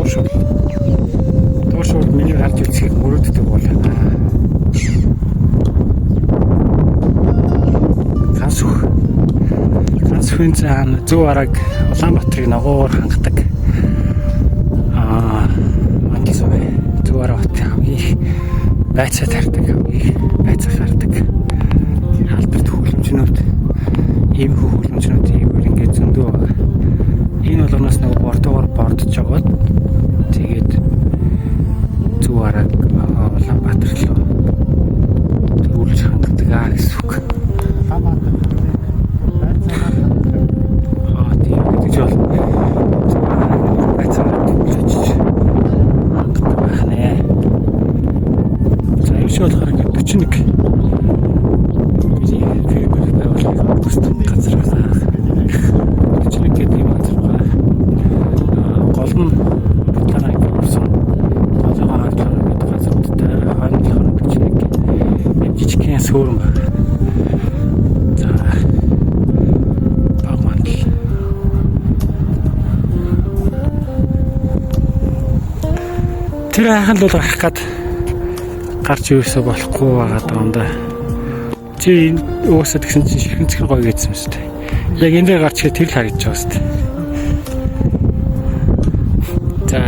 дуушвал. Дуушвал миний харж үзэхийг мөрөөддөг бол Ганцхүн цаана зөв араг Улаанбаатарыг ногоор хангадаг. Мандал сувэ зөв араг хамгийн байцаа тарьдаг, хамгийн байцаа хардаг. Алдарт хөлөмжнүүд, ийм хөлөмжнүүд иймэр ингээд зөндөө байгаа. Энэ болгоноос нэг бортоор бордож жагаад тэгээд зөв араг Улаанбаатар руу төрүүлж хангадаг гэсэн үг. Болохоор ингээд 41 фермер байгууллагын төстэй газар байна. 41 гэдэг юм газар байна. Гол нь дараа ингээд орсон. Газар гэдэг газруудтай хойноолохоор жижигхэн суурин байна. За багмандал. Тэр хаан л байх гээд гарч ирээсээ болохгүй байгаа даа. Чи уусаа тэгсэн чинь ширхэн цэхэр гоё гэсэн юм шүү дээ. Яг энэ дээр гарч ирээ тэр л харагдаж байгаа шүү дээ. За